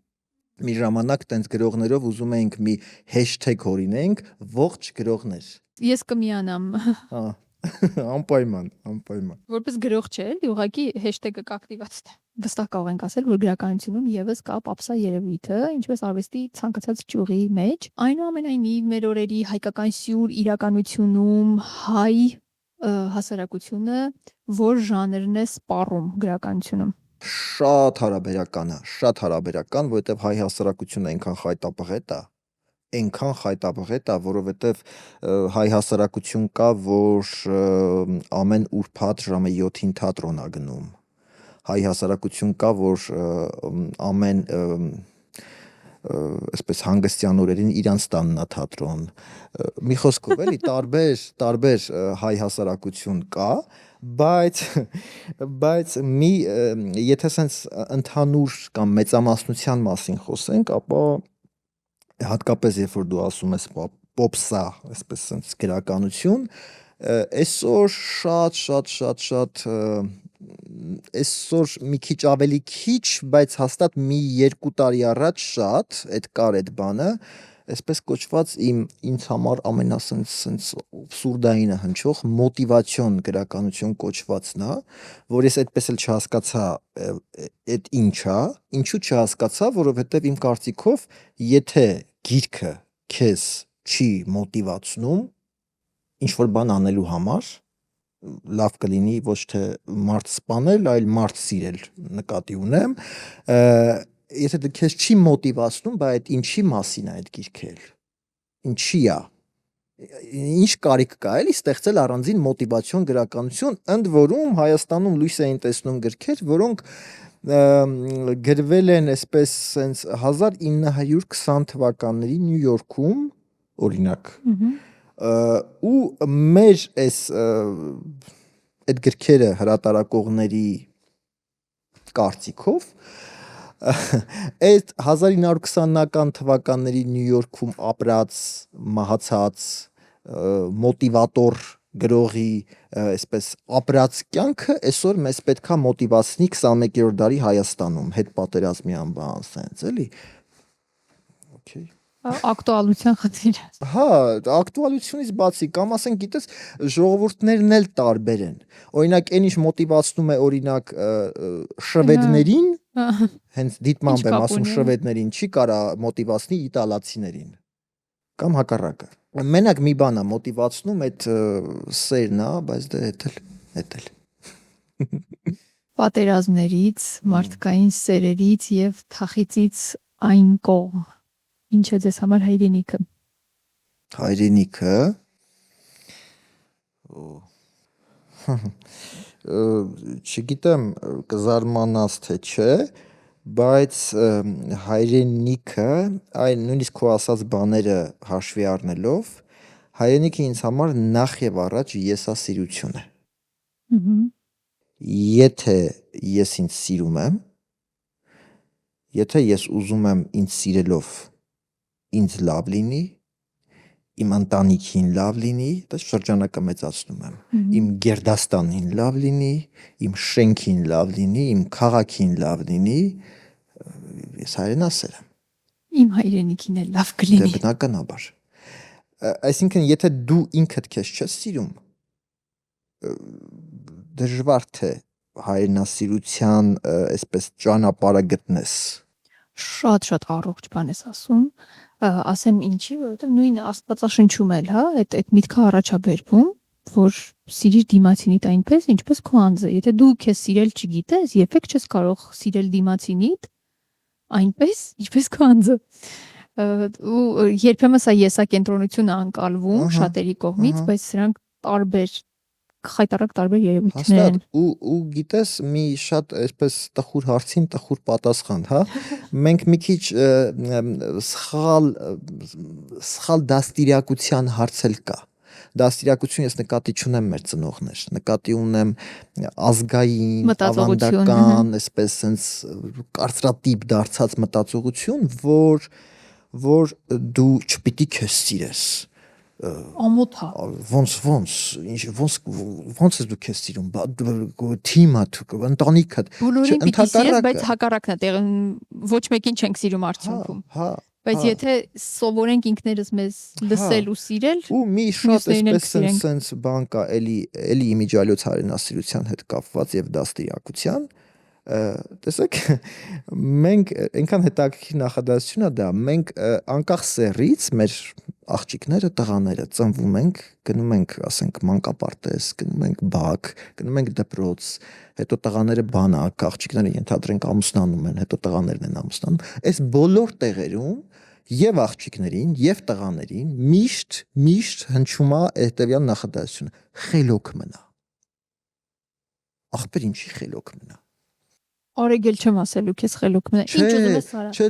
Մի ժամանակ տենց գրողներով ուզում էինք մի hashtag հորինենք ողջ գրողներ։ Ես կմիանամ։ Հա, անպայման։ Որպես գրող չէ, էլի ուղղակի hashtag-ը կակտիվացնեմ։ Վստահ կարող ենք ասել, որ գրականությունում եւս կա պապսա երևույթը, ինչպես արվեստի ցանկացած ճյուղի մեջ։ Այնուամենայնիվ մեր օրերի հայկական սյուր իրականությունում հայ հասարակությունը որ ժանրն է սպառում գրականությունում։ Շատ հարաբերական է, որովհետև հայ հասարակությունը այնքան խայտապղետ է, այնքան խայտաբղետ է, որովհետև հայ հասարակություն կա, որ ամեն ուրբաթ ժամը 7-ին թատրոն է գնում։ Հայ հասարակություն կա, որ ամեն այսպես հանգստյան օրերին իրանց տանն է թատրոն։ Մի խոսքով էլի տարբեր հայ հասարակություն կա, բայց եթե sense ընդհանուր կամ մեծամասնության մասին խոսենք, ապա հատկապես երբ որ դու ասում ես պոպսա, այսպես sense գրականություն, այսօր շատ այսօր մի քիչ ավելի քիչ, բայց հաստատ մի 2 տարի առաջ շատ այդ կար այդ բանը, այսպես կոչված ինձ համար ամենասենց սուրդայինը հնչող մոտիվացիոն գրականություն կոչվածն է, որ ես այդպես էլ չհասկացա այդ ինչա, ինչու չհասկացա, որովհետև իմ կարծիքով եթե գիրքը քեզ չի մոտիվացնում ինչ որ բան անելու համար, լավ կլինի ոչ թե մարդ սպանել, այլ մարդ սիրել նկատի ունեմ, եթե դե քեզ չի մոտիվացնում, բա այդ ինչի մասին է այդ գիրքը, ինչի է, ինչ կարիք կա էլի ստեղծել առանձին մոտիվացիոն գրականություն, ընդ որում Հայաստանում լույս էին տեսնում գրքեր, որոնք գրվել են այսպես sense 1920 թվականների Նյու Յորքում, օրինակ, ու մեր այդ գրքերը հրատարակողների կարծիքով այդ 1920-ական թվականների Նյու Յորքում ապրած, մահացած, մոտիվատոր գրողի այսպես ապրած կյանքը այսօր մեզ պետքա մոտիվացնի 21-րդ դարի Հայաստանում, հետ պատերազմյան բան sense, էլի։ Okay. Ակտուալության խնդիր։ Հա, ակտուալությունից բացի, կամ ասենք գիտես, ժողովուրդներն էլ տարբեր են։ Օրինակ, այն ինչ մոտիվացնում է օրինակ շվեդներին, հենց դիտմամբ եմ ասում շվեդներին, չի կարա մոտիվացնի իտալացիներին։ Կամ հակառակը։ Մենակ մի բան է մոտիվացնում այդ սերն է, բայց դե էդ էլ։ Պատերազմներից, մարդկային սերերից եւ թախիծից այն կողմ ինչ է ձեզ համար հայրենիքը։ Հայրենիքը չգիտեմ կզարմանաս թե չէ, բայց հայրենիքը, այն նույնիսկ քո ասած բաները հաշվի առնելով, հայրենիքը ինձ համար նախ եւ առաջ եսասիրություն է։ Եթե ես ինձ սիրում եմ, եթե ես ուզում եմ ինձ սիրելով ինձ լավ լինի, իմ ընտանիքին լավ լինի, դա շրջանակը մեծացնում եմ, իմ գերդաստանին լավ լինի, իմ շենքին լավ լինի, իմ քաղաքին լավ լինի, ես հայրենասեր եմ։ Իմ հայրենիքին էլ լավ կլինի։ Դե բնականաբար։ Այսինքն, եթե դու ինքդ քեզ չես սիրում, դժվար թե հայրենասիրության այսպես ճանապարհը գտնես։ Շատ առողջ բան ես ասում, ասեմ ինչի, որովհետև նույն Աստվածաշնչում էլ, հա, այդ միտքը առաջաբերվում, որ սիրիր դիմացինիդ այնպես, ինչպես քո անձը։ Եթե դու քեզ սիրել չգիտես, երբեք չես կարող սիրել դիմացինիդ այնպես, ինչպես քո անձը։ Ու երբեմն սա եսակենտրոնություն է անցալվում շատերի կողմից, բայց սրանք խայտառակ տարբեր երևույթներ են։ Ու գիտես, մի շատ այսպես տխուր հարցին տխուր պատասխան, հա։ Մենք մի քիչ սխալ դաստիարակության հարց էլ կա։ Դաստիարակություն ես նկատի չունեմ մեր ծնողներ, նկատի ունեմ ազգային, ավանդական, այսպես sense կարծրատիպ դարձած մտածողություն, որ դու չպիտի քեզ սիրես։ Ամոթա։ Ոնց ես դու քեզ սիրում, թիմը, ընտանիքդ։ Բոլորին պիտի սիրես, բայց հակառակն է տեղը, ոչ մեկին չենք սիրում արդյունքում։ Հա։ Բայց եթե սովորենք ինքներս մեզ լսել ու սիրել, ու մի շատ այսպես sense բան կա, էլի իմիջիալոց հայրենասիրության հետ կապված եւ դաստիարակության, տեսեք, մենք այնքան հետաքրքիր նախադասություն է դա, մենք անկախ սեռից մեր աղջիկները, տղաները ծնվում ենք, գնում ենք, ասենք, մանկապարտեզ, գնում ենք բակ, գնում ենք դպրոց, հետո տղաները բանակ, աղջիկները ենթադրենք ամուսնանում են, հետո տղաներն են ամուսնանում։ Այս բոլոր տեղերում եւ աղջիկներին եւ տղաներին միշտ հնչում է հետեւյալ նախադասությունը. խելոք մնա։ Ախպեր ինչի խելոք մնա։ Օրեգել չեմ ասելու քեզ խելոք մնա։ Ինչ ուզում ես արա։ Չէ,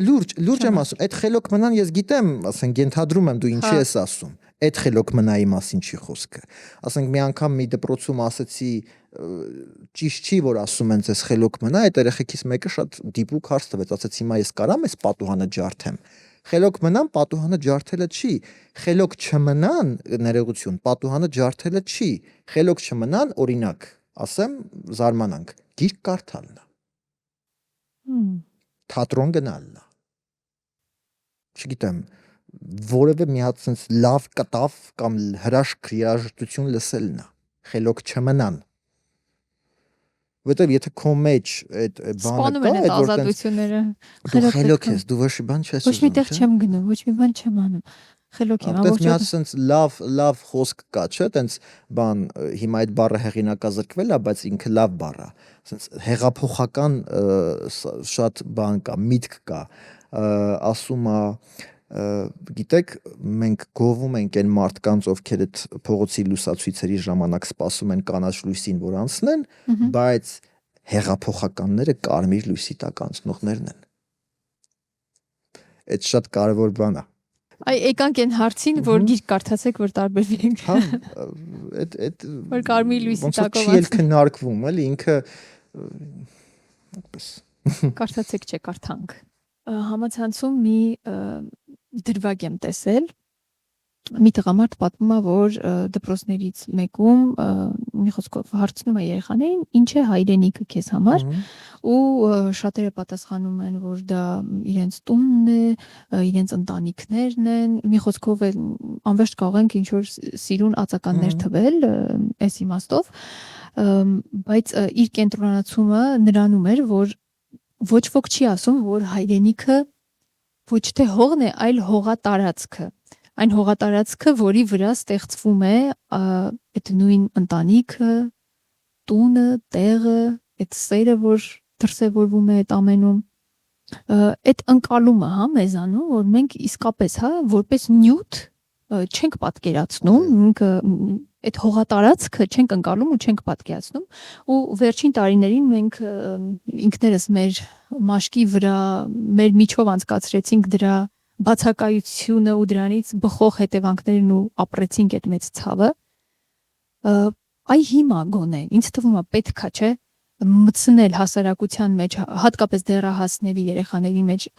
լուրջ եմ ասում։ Այդ խելոք մնան ես գիտեմ, ասենք ենթադրում եմ դու ինչի ես ասում։ Այդ խելոք մնայի մասին չի խոսքը։ Ասենք մի անգամ մի դպրոցում ասեցի ճիշտ չի որ ասում են ես խելոք մնա, այդ երեխեքից մեկը շատ դիպուկ հարց տվեց, ասեց հիմա ես կարամ ես պատուհանը ջարդեմ։ Խելոք մնան պատուհանը ջարդելը չի, խելոք չմնան ներողություն, պատուհանը ջարդելը չի, խելոք չմնան օրինակ, ասեմ զարմանանք, գիրք կարդալն է, թատրոն գնալն է, չգիտեմ, որևէ մի հատ sense լավ կտավ կամ հրաշք երաժշտություն լսելն է, խելոք չմնան։ Որտեւ եթե քո մեջ այդ բանը կա, այդ ազատությունները խելոք ես, դու ոչ մի բան չես ուզում։ Ոչ մի տեղ չեմ գնում, ոչ մի բան չեմ անում։ Խելոք եմ, ամբողջ մի հատ sense լավ խոսք կա, չէ՞, տենց բան, հիմա այդ բառը հեղինակազրկվել է, բայց ինքը լավ բառ է։ Sense հեղափոխական շատ բան կա, միտք կա, ասում է գիտեք, մենք գովում ենք այն մարդկանց, ովքեր այդ փողոցի լուսացույցերի ժամանակ սպասում են կանաչ լույսին, որ անցնեն, բայց հեղափոխականները կարմիր լույսի տակ անցնողներն են։ Այդ շատ կարևոր բան է։ Այ եկանք այն հարցին, որ գիրք կարդացեք, որ տարբերվենք։ Հա, այդ որ կարմիր լույսի տակով չի էլ քննարկվում, էլի ինքը այդպես։ Կարդացեք, չէ, կարդանք։ Համացանցում մի դրվագ եմ տեսել, մի տղամարդ պատմում է, որ դպրոցներից մեկում մի խոսքով հարցնում է երեխաներին, ինչ է հայրենիքը քեզ համար, ու շատերը պատասխանում են, որ դա իրենց տունն է, իրենց ընտանիքներն են, մի խոսքով անվերջ կարող ենք ինչ որ սիրուն ածականներ թվել այս իմաստով, բայց իր կենտրոնացումը նրանում էր, որ ոչ ոք չի ասում, որ հայրենիքը ոչ թե հողն է, այլ հողատարածքը։ Այն հողատարածքը, որի վրա ստեղծվում է այդ նույն ընտանիքը, տունը, տեղը, այդ սերը, որ դրսևորվում է այդ ամենում, այդ ընկալումը, հա, մեզանում, որ մենք իսկապես, հա, որպես նյութ չենք պատկերացնում, ինքը այդ հողատարածքը չենք ընկալում ու չենք պատկերացնում, ու վերջին տարիներին մենք ինքներս մեր մաշկի վրա, մեր միջով անցկացրեցինք դրա բացակայությունը ու դրանից բխող հետևանքներն ու ապրեցինք այդ մեծ ցավը, այ հիմա գոնե, ինձ թվում է պետքա, չէ, մտցնել հասարակության մեջ, հատկապես դեռահասների երեխաների մեջ,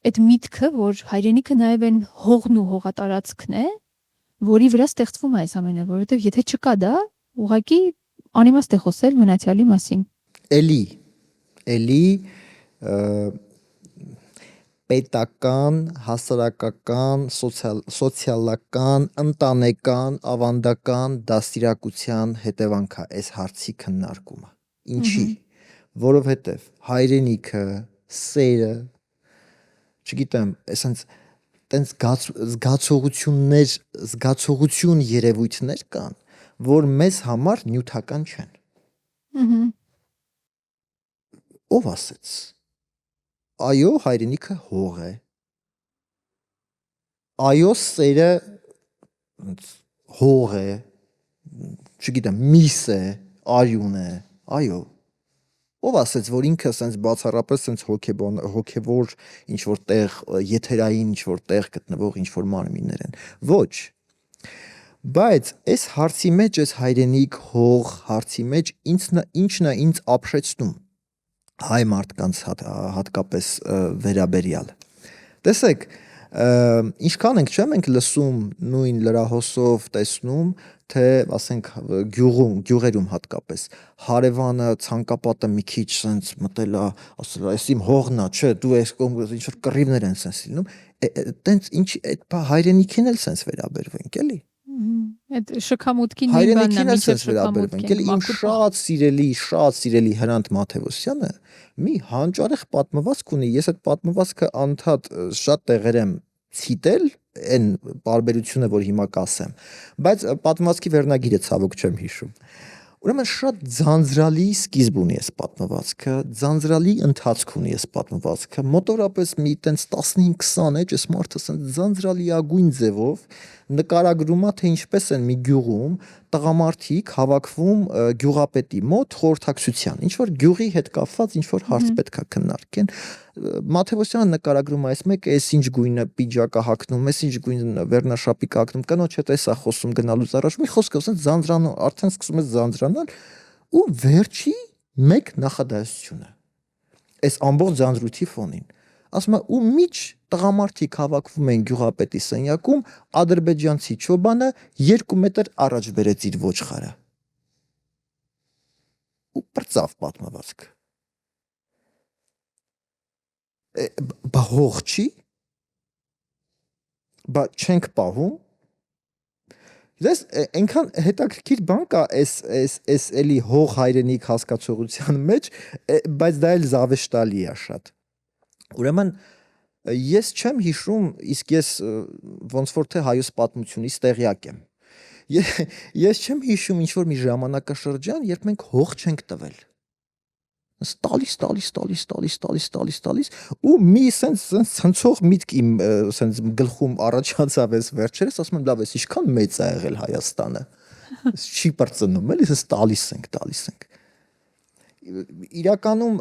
այդ միտքը, որ հայրենիքը նաև են հողն ու հողատարածքն է, որի վրա ստեղծվում է այս ամենը, որովհետև եթե չկա դա, ուղղակի անիմաստ է խոսել մնացյալի մասին։ Էլի պետական, հասարակական, սոցիալական, ընտանեկան, ավանդական դաստիարակության հետևանք է այս հարցի քննարկումը։ Ինչի՞։ Որովհետև հայրենիքը, սերը, չգիտեմ, այսինքն տենց զգացողություն երևույթներ կան, որ մեզ համար նյութական չեն։ Ով ասեց։ Այո, հայրենիքը հող է։ Այո, սերը հող է, չգիտեմ, միս է, արյուն է, այո։ Ով ասեց, որ ինքը սենց բացառապես սենց հոգևոր ինչ-որ տեղ, եթերային ինչ-որ տեղ գտնվող ինչ-որ մարմիններ են։ Ոչ։ Բայց այս հարցի մեջ, այս հայրենիք, հող հարցի մեջ ինչն է ինձ ապշեցնում հայ մարդկանց հատկապես վերաբերյալ։ Տեսեք, ինչքան ենք, չէ՞, մենք լսում նույն լրահոսով տեսնում, թե, ասենք, գյուղերում հատկապես հարևանը ցանկապատը մի քիչ սենց մտել է, ասել է, այս իմ հողն է, չէ, դու այս ինչ որ կռիվներ են սենց լինում, տենց ինչ այդ հայրենիքին էլ սենց վերաբերվենք, էլի։ Այդ շքամուտքի նույն հայրենիքին էլ սենց վերաբերվենք, էլի իմ շատ սիրելի Հրանտ Մաթևոսյանը մի հանճարեղ պատմվածք ունի, ես այդ պատմվածքը անդադ շատ տեղեր եմ ցիտել, այն բարբերությունը, որ հիմա կասեմ, բայց պատմվածքի վերնագիրը ցավոք չեմ հիշում։ Ուրեմն շատ ձանձրալի սկիզբ ունի այս պատմվածքը, ձանձրալի ընթացք ունի այս պատմվածքը, մոտավորապես մի տենց 15-20 էջ այս մարդը ասենց ձանձրալիագույն ձևով նկարագրում է, թե ինչպես են մի գյուղում տղամարդիկ հավաքվում գյուղապետի մոտ խորհրդակցության, ինչ որ գյուղի հետ կապված ինչ որ հարց պետք է քննարկեն։ Մաթեոսյանը նկարագրում է այս մեկը, այս ինչ գույնը պիջակա հագնում, այս ինչ գույն վերնաշապիկա հագնում, կնոջ հետ էս է խոսում գնալուց առաջ, մի խոսքով ասենց ձանձրանում, արդեն սկսում է ձանձրանալ ու վերջի մեկ նախադասությունը այս ամբողջ ձանձրույթի ֆոնին ասում է ու միջ տղամարդիկ հավաքվում են գյուղապետի սենյակում, ադրբեջանցի չոբանը 2 մետր առաջ բերեց իր ոչխարը ու բրծավ պատմվածքը բա հող չի բա չենք պահում դες այնքան հետաքրքիր բան կա այս էլի հող հայրենիք հասկացողության մեջ բայց դա էլ զավեշտալի է շատ ուրեմն ես չեմ հիշում իսկ ես ոնց որ թե հայոց պատմությունից տեղյակ եմ ես չեմ հիշում ինչ որ մի ժամանակաշրջան երբ մենք հող չենք տվել տալիս ու մի սենց ցնցող միտք իմ սենց գլխում առաջացավ այս վերջերս ասում եմ լավ էս ինչքան մեծ է եղել Հայաստանը չի բրծնում էլի սենց տալիս ենք իրականում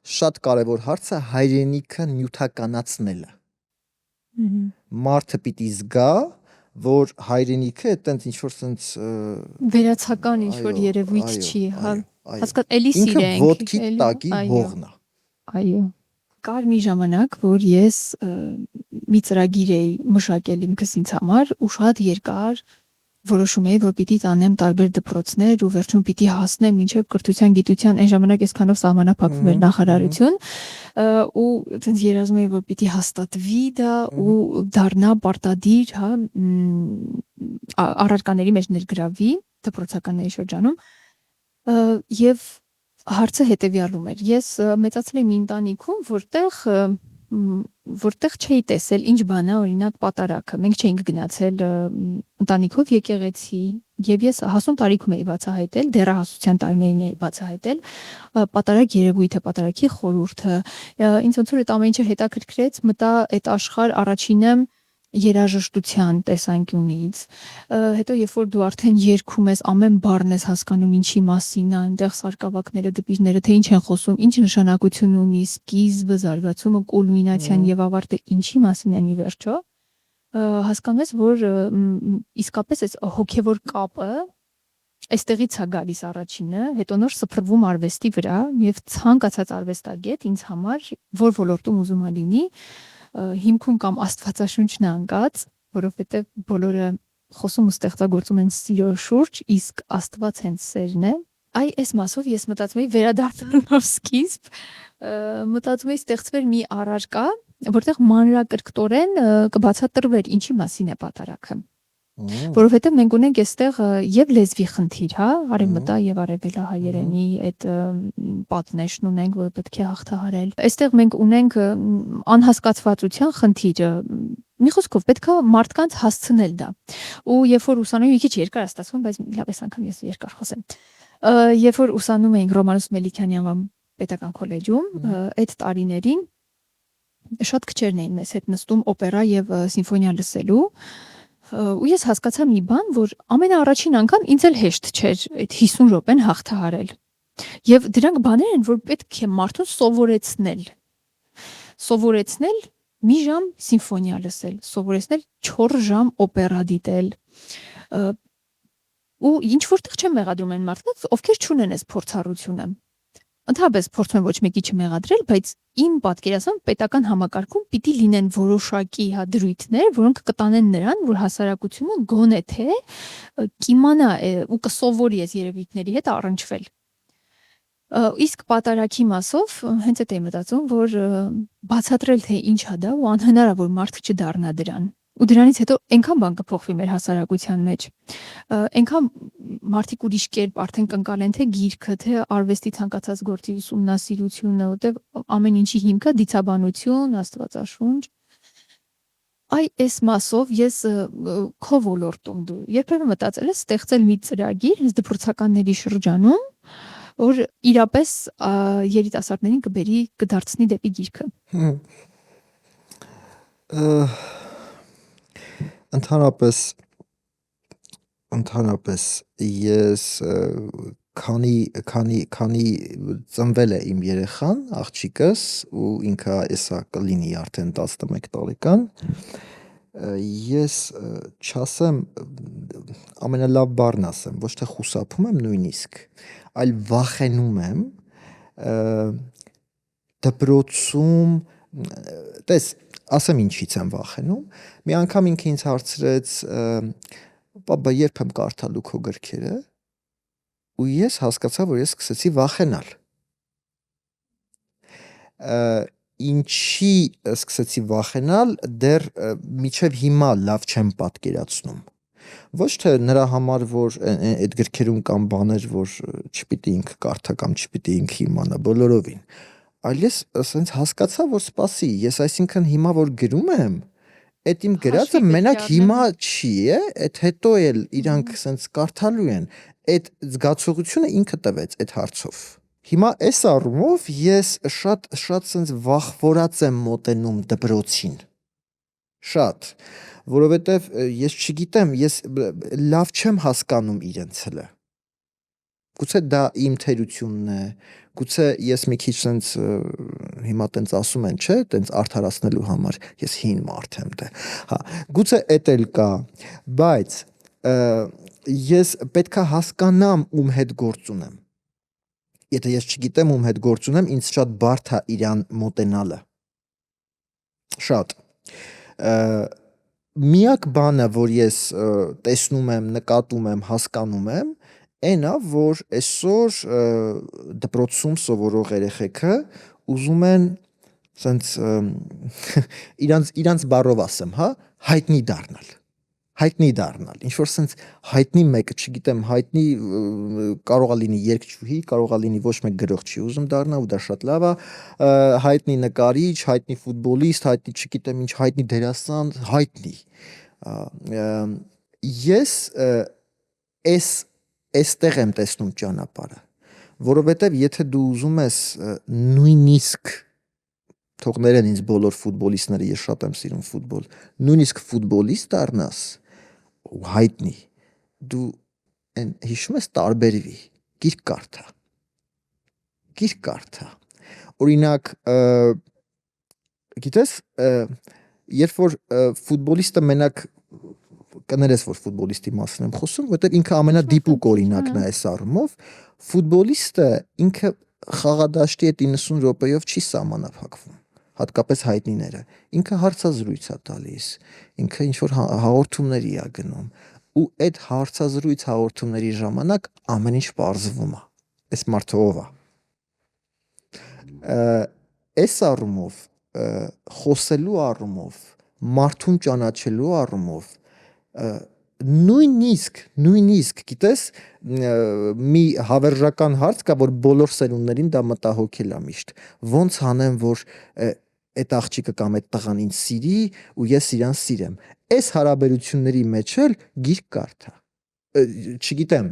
շատ կարևոր հարց է հայրենիքը նյութականացնելը մարդը պիտի զգա որ հայրենիքը այտենց ինչ որ սենց վերացական ինչ որ երևույթ չի հա հասկացա էլի սիրենք ինքը ոտքի տակի հողն է այո կար մի ժամանակ որ ես մի ծրագիր էի մշակել ինքս ինձ համար ու շատ երկար որոշում էի որ պիտի տանեմ տարբեր դպրոցներ ու վերջում պիտի հասնեմ մինչև կրթության գիտության այն ժամանակ այսքանով սահմանափակվում էր նախարարություն ու այտենց երազում էի որ պիտի հաստատվի դա ու դառնա պարտադիր հա առարկաների մեջ ներգրավվի դպրոցականների շրջանում եւ հարցը հետեւյալում էր ես մեծացել եմ մի ընտանիքում որտեղ չէի տեսել ինչ բան է օրինակ պատարակը մենք չէինք գնացել ընտանիքով եկեղեցի եւ ես հասուն տարիքում էի բացահայտել դեռահասության տարիներին էի բացահայտել պատարակ երևույթը պատարակի խորհուրդը ինձ ոնց որ այդ ամեն ինչը հետաքրքրեց մտա այդ աշխարհ առաջինը երաժշտության տեսանկյունից հետո երբ որ դու արդեն երգում ես ամեն բառն ես հասկանում ինչի մասին է այնտեղ սարկավակները դպիրները թե ինչ են խոսում ինչ նշանակություն ունի սկիզբը զարգացումը կուլմինացիան եւ ավարտը ինչի մասին են ի վերջո հասկանում ես որ իսկապես այս հոգեվոր կապը այստեղից է գալիս առաջինը հետո նոր սփռվում արվեստի վրա եւ ցանկացած արվեստագետ ինձ համար որ ոլորտում ուզում է լինի հիմքում կամ աստվածաշունչն է անկած, որովհետև բոլորը խոսում ու ստեղծագործում են սիրո շուրջ, իսկ Աստված հենց սերն է։ Այ այս մասով ես մտածում էի վերադառնալով սկիզբ, մտածում էի ստեղծվեր մի առարկա, որտեղ մանրակրկտորեն կբացատրվեր ինչի մասին է պատարակը։ Որովհետև մենք ունենք այստեղ եւ լեզվի խնդիր, հա, արևմտա եւ արևելահայերենի այդ պատնեշն ունենք, որ պետք է հաղթահարել։ Այստեղ մենք ունենք անհասկացվածության խնդիրը։ Մի խոսքով պետք է մարդկանց հասցնել դա։ Ու երբ որ ուսանում մի քիչ երկար է ստացվում, բայց լավ էս անգամ ես երկար խոսեմ։ Երբ որ ուսանում էինք Ռոմանուս Մելիքյանի անվան պետական քոլեջում, այդ տարիներին շատ քչերն էին մեզ հետ նստում օպերա եւ սիմֆոնիա լսելու ու ես հասկացա մի բան, որ ամենաառաջին անգամ ինձ էլ հեշտ չէր այդ 50 րոպեն հաղթահարել։ Եվ դրանք բաներ են, որ պետք է մարդուն սովորեցնել մի ժամ սիմֆոնիա լսել, սովորեցնել 4 ժամ օպերա դիտել։ Ու ինչ որտեղ չեմ մեղադրում այն մարդկանց, ովքեր չունեն այս փորձառությունը։ Ընդհանրապես փորձում եմ ոչ մեկի չմեղադրել, բայց իմ պատկերացմամբ պետական համակարգում պիտի լինեն որոշակի դրույթներ, որոնք կտանեն նրան, որ հասարակությունը գոնե թե կիմանա ու կսովորի այս երևույթների հետ առնչվել։ Իսկ պատարակի մասով հենց այդ եմ մտածում, որ բացատրել թե ինչ է դա ու անհնար է որ մարդ չդառնա դրան։ Ու դրանից հետո այնքան բան կփոխվի մեր հասարակության մեջ։ Այնքան մարդիկ ուրիշ կերպ արդեն կընկալեն թե գիրքը, թե արվեստի ցանկացած գործի ուսումնասիրությունը, որտեվ ամեն ինչի հիմքը դիցաբանություն, աստվածաշունչ։ այս մասով ես քո ոլորտում դու երբևէ մտածել ես ստեղծել մի ծրագիր հենց դպրոցականների շրջանում, որ իրապես երիտասարդներին կդարձնի դեպի գիրքը։ Ընդհանրապես ես քանի ծնվել է իմ երեխան, աղջիկս, ու ինքը էսա կլինի արդեն 11 տարեկան, ես չասեմ, ամենալավ բառն ասեմ, ոչ թե խուսափում եմ նույնիսկ, այլ վախենում եմ դպրոցում, ասեմ ինչից եմ վախենում, մի անգամ ինքը ինձ հարցրեց, պապա երբ եմ կարդալու քո գրքերը, ու ես հասկացա, որ ես սկսեցի վախենալ։ Ինչի սկսեցի վախենալ, դեռ մինչև հիմա լավ չեմ պատկերացնում։ Ոչ թե նրա համար, որ այդ գրքերում կան բաներ, որ չպիտի ինքը կարդա կամ չպիտի ինքը իմանա, բոլորովին, այլ ես ասենց հասկացա, որ սպասի, ես այսինքն հիմա որ գրում եմ, այդ իմ գրածը մենակ հիմա չի, այդ հետո էլ իրանք ասենց կարդալու են, այդ զգացողությունը ինքը տվեց այդ հարցով։ Հիմա այս առումով ես շատ ասենց վախվորած եմ մոտենում դպրոցին։ Շատ, որովհետև ես չգիտեմ, ես լավ չեմ հասկանում իրենց հլը։ Գուցե դա իմ թերությունն է, գուցե ես մի քիչ սենց հիմա տենց ասում են, չէ, տենց արդարացնելու համար, ես հին մարդ եմ դե։ Հա, գուցե էդ էլ կա, բայց ես պետքա հասկանամ ում հետ գործ ունեմ։ Եթե ես չգիտեմ ում հետ գործ ունեմ, ինձ շատ բարդ է իրան մոտենալը։ Շատ։ Միակ բանը, որ ես տեսնում եմ, նկատում եմ, հասկանում եմ, այն է, որ այսօր դպրոցում սովորող երեխեքը ուզում են սենց իրանց բառով ասեմ, հա, հայտնի դառնալ։ Ինչ որ սենց հայտնի մեկը, չգիտեմ, հայտնի կարող է լինի երգչուհի, կարող է լինի ոչ մեկ գրող չի ուզում դառնա, ու դա շատ լավ է, հայտնի նկարիչ, հայտնի ֆուտբոլիստ, հայտնի չգիտեմ ինչ, հայտնի դերասան, հայտնի։ Ես այստեղ եմ տեսնում ճանապարհը, որովհետև եթե դու ուզում ես նույնիսկ թող ներեն ինձ բոլոր ֆուտբոլիստները, ես շատ եմ սիրում ֆուտբոլ, նույնիսկ ֆուտբոլիստ դառնաս ու հայտնի, դու հիշում ես տարբերվի, գիրք կարդա։ Օրինակ, գիտես, երբ որ ֆուտբոլիստը մենակ կներես, որ ֆուտբոլիստի մասին եմ խոսում, որտեղ ինքը ամենադիպուկ օրինակն է այս առումով, ֆուտբոլիստը ինքը խաղադաշտի այդ 90 րոպեով չի սահմանափակվում, հատկապես հայտնիները, ինքը հարցազրույց է տալիս, ինքը ինչ-որ հաղորդումների է գնում, ու այդ հարցազրույց հաղորդումների ժամանակ ամեն ինչ պարզվում է, այս մարդը ով է։ Այս առումով, խոսելու առումով, մարդուն ճանաչելու առումով, նույնիսկ, գիտես, մի հավերժական հարց կա, որ բոլոր սերունդներին դա մտահոգել է միշտ, ոնց անեմ, որ այդ աղջիկը կամ այդ տղան ինձ սիրի ու ես իրան սիրեմ, այս հարաբերությունների մեջ էլ գիրք կարդա, չգիտեմ,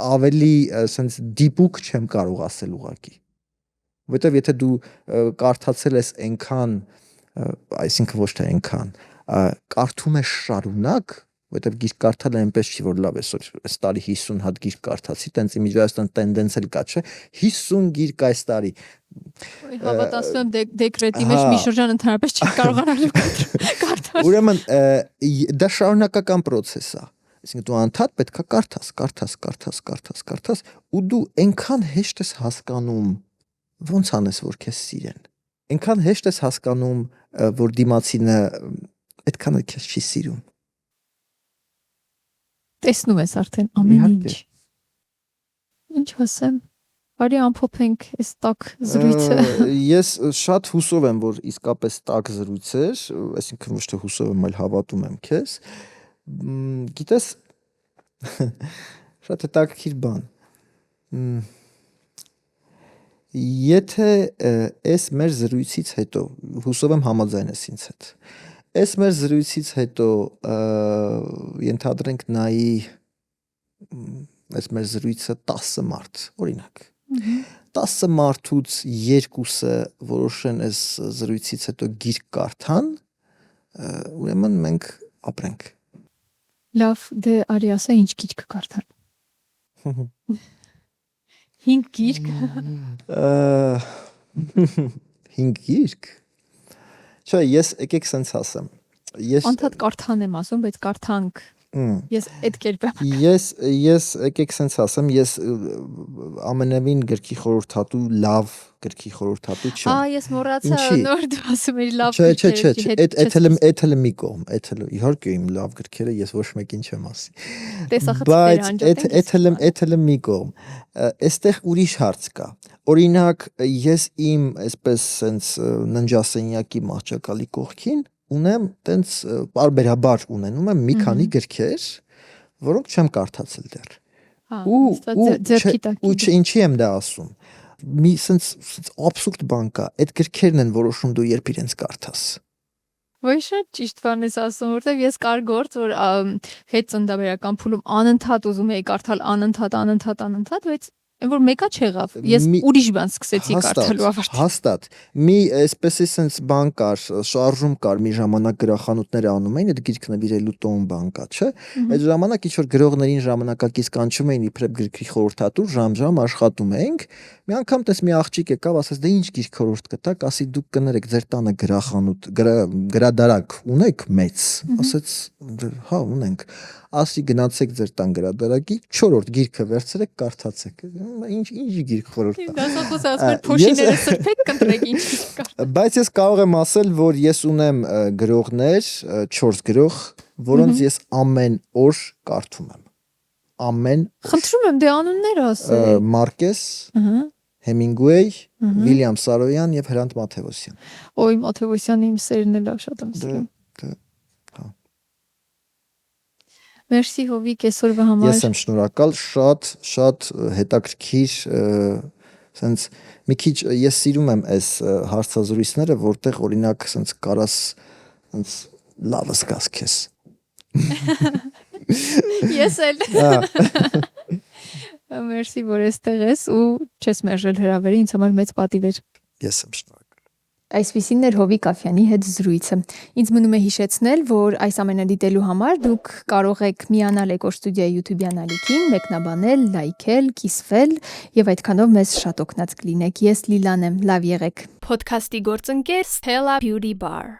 ավելի սենց դիպուկ չեմ կարող ասել ուղղակի, որովհետև եթե դու կարդացել ես այնքան, այսինքն ոչ թե այնքան, կարդում ես շարունակ, որովհետև գիրք կարդալը այնպես չի, որ լավ այսօր այս տարի 50 հատ գիրք կարդացի, տենց իմիջիայստան տենդենց էլ կա, չէ, 50 գիրք այս տարի։ Հավատացնում եմ դեկրետի մեջ մի շրջան ընդհանրապես չի կարողանալու կարդալ։ Ուրեմն դա շարունակական process է։ Այսինքն դու անդադ պետքա կարդաս, ու դու այնքան հեշտ ես հասկանում, ոնց անես, որ քեզ սիրեն։ Այնքան հեշտ ես հասկանում, որ դիմացինը այդքան քեզ չի սիրում։ Տեսնում ես արդեն ամեն ինչ։ Ինչ ասեմ, բարի ամփոփենք այս տակ զրույցը։ Ես շատ հուսով եմ, որ իսկապես տակ զրույց էր, այսինքն ոչ թե հուսով եմ, այլ հավատում եմ քեզ։ Գիտես, շատ հետաքրքիր բան։ Եթե այս մեր զրույցից հետո, հուսով եմ համաձայն ես ինձ հետ, Այս մեր զրույցից հետո ենթադրենք նայի այս մեր զրույցը 10 մարդ, օրինակ 10 մարդուց 2-ը որոշեն այս զրույցից հետո գիրք կարդան, ուրեմն մենք ապրենք։ Լավ, դե արի ասա ինչ գիրք կարդան։ 5 գիրք։ 5 գիրք։ Չէ, ես եկեք սենց ասեմ։ Անդադ կարդան եմ ասում, բայց կարդանք։ Ես այդ կերպ եմ։ Ես եկեք սենց ասեմ, ես ամենևին գրքի խորհրդատու լավ գրքի խորհրդատու չեմ։ Ես մոռացա նոր դու ասում էի լավ Չէ, այդ էլ մի կողմ, այդ էլ իհարկե իմ լավ գրքերը ես ոչ մեկին չեմ ասի։ Բայց այդ էլ մի կողմ։ Այստեղ ուրիշ հարց կա։ Օրինակ, ես իմ այսպես սենց ննջասենյակի մահճակալի կողքին ունեմ տենց բարբերաբար ունենում եմ մի քանի գրքեր, որոնք չեմ կարդացել դեռ։ Ու ինչի եմ դա ասում։ Մի սենց абսուրդ բան կա, այդ գրքերն են որոշում դու երբ իրենց կարդաս։ Ոայ շատ ճիշտ բան ես ասում, որտեվ ես կար գործ, որ հետ ծննդաբերական փուլում անընդհատ ուզում էի կարդալ, անընդհատ, բայց այն որ մեկա չեղավ։ Ես ուրիշ բան սկսեցի կարդալու ավարտին։ Հաստատ։ Մի այսպես էսենց բան կար, շարժում կար, մի ժամանակ գրախանութները անում էին, այդ գիրք նվիրելու տոն բան կա, չէ՞։ Այդ ժամանակ ինչ որ գրողներին ժամանակակից կանչում էին իբրև գրքի խորհրդատու, ժամ աշխատում էինք։ Մի անգամ տես մի աղջիկ եկավ, ասաց՝ «Դե ինչ գիրք խորհուրդ կտաք», ասի «Դուք կներեք ձեր տանը գրախանութ, գրադարակ ունեք մեծ»։ Ասաց՝ «Հա, ունենք»։ Ասի գնացեք ձեր տան գրադարակի 4-րդ գիրքը վերցրեք, կարդացեք։ Ինչ գիրք խորհուրդ տա։ Դա խոսած ասում էր փոշիները սրբեք, կընտրեք ինչ գիրք։ Բայց ես կարող եմ ասել, որ ես ունեմ գրողներ, 4 գրող, որոնց ես ամեն օր կարդում եմ։ Ամեն։ Խնդրում եմ, դե անուններ ասեք։ Մարկես, Հեմինգուեյ, Վիլյամ Սարոյան եւ Հրանտ Մաթեոսյան։ Օй, Մաթեոսյանի իմ սերն էլ շատ եմ սիրում։ Մերսի Հովիկ այսօրվա համար։ Ես եմ շնորհակալ, շատ հետաքրքիր, սենց մի քիչ ես սիրում եմ այս հարցազրույցները, որտեղ օրինակ սենց կարաս սենց լավը զգաս քեզ։ Ես էլ։ Մերսի, որ այստեղ ես ու չես մերժել հրավերը, ինձ համար մեծ պատիվ էր։ Ես եմ շնորհակալ։ Այսպիսին էր Հովիկ Աֆյանի հետ զրույցը։ Ինձ մնում է հիշեցնել, որ այս ամենը դիտելու համար դուք կարող եք միանալ Էկո Ստուդիայի YouTube-յան ալիքին, մեկնաբանել, լայքել, կիսվել եւ այդքանով մեզ շատ օգնած կլինեք։ Ես Լիլան եմ, լավ եղեք։ Podcast-ի գործընկեր Stella Beauty Bar